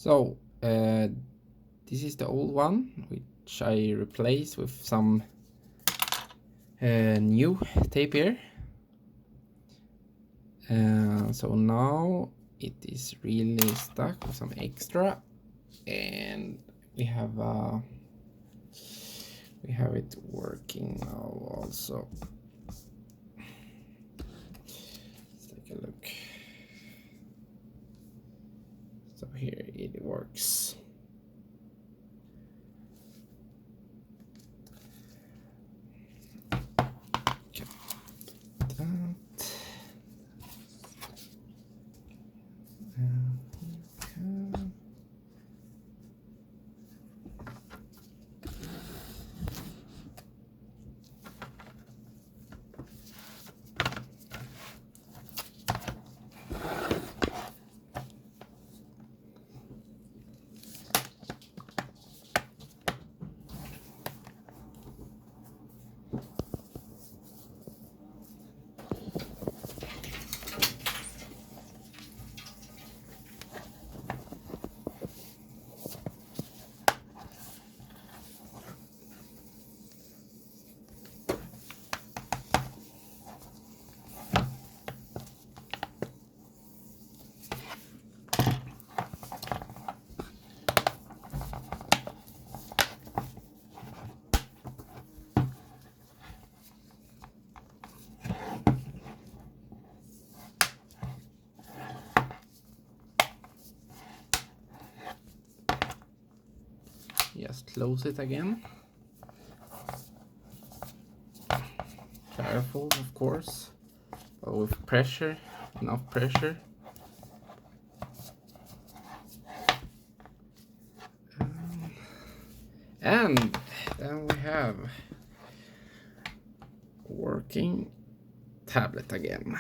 So this is the old one, which I replaced with some new tape here. So now it is really stuck with some extra, and we have it working now also. Let's take a look. So here it works. Just close it again. Careful, of course, but with pressure, enough pressure. And then we have working tablet again.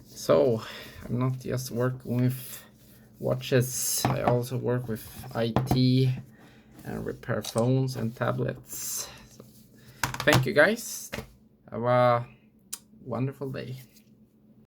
So I'm not just working with watches, I also work with IT and repair phones and tablets. So, thank you guys. Have a wonderful day.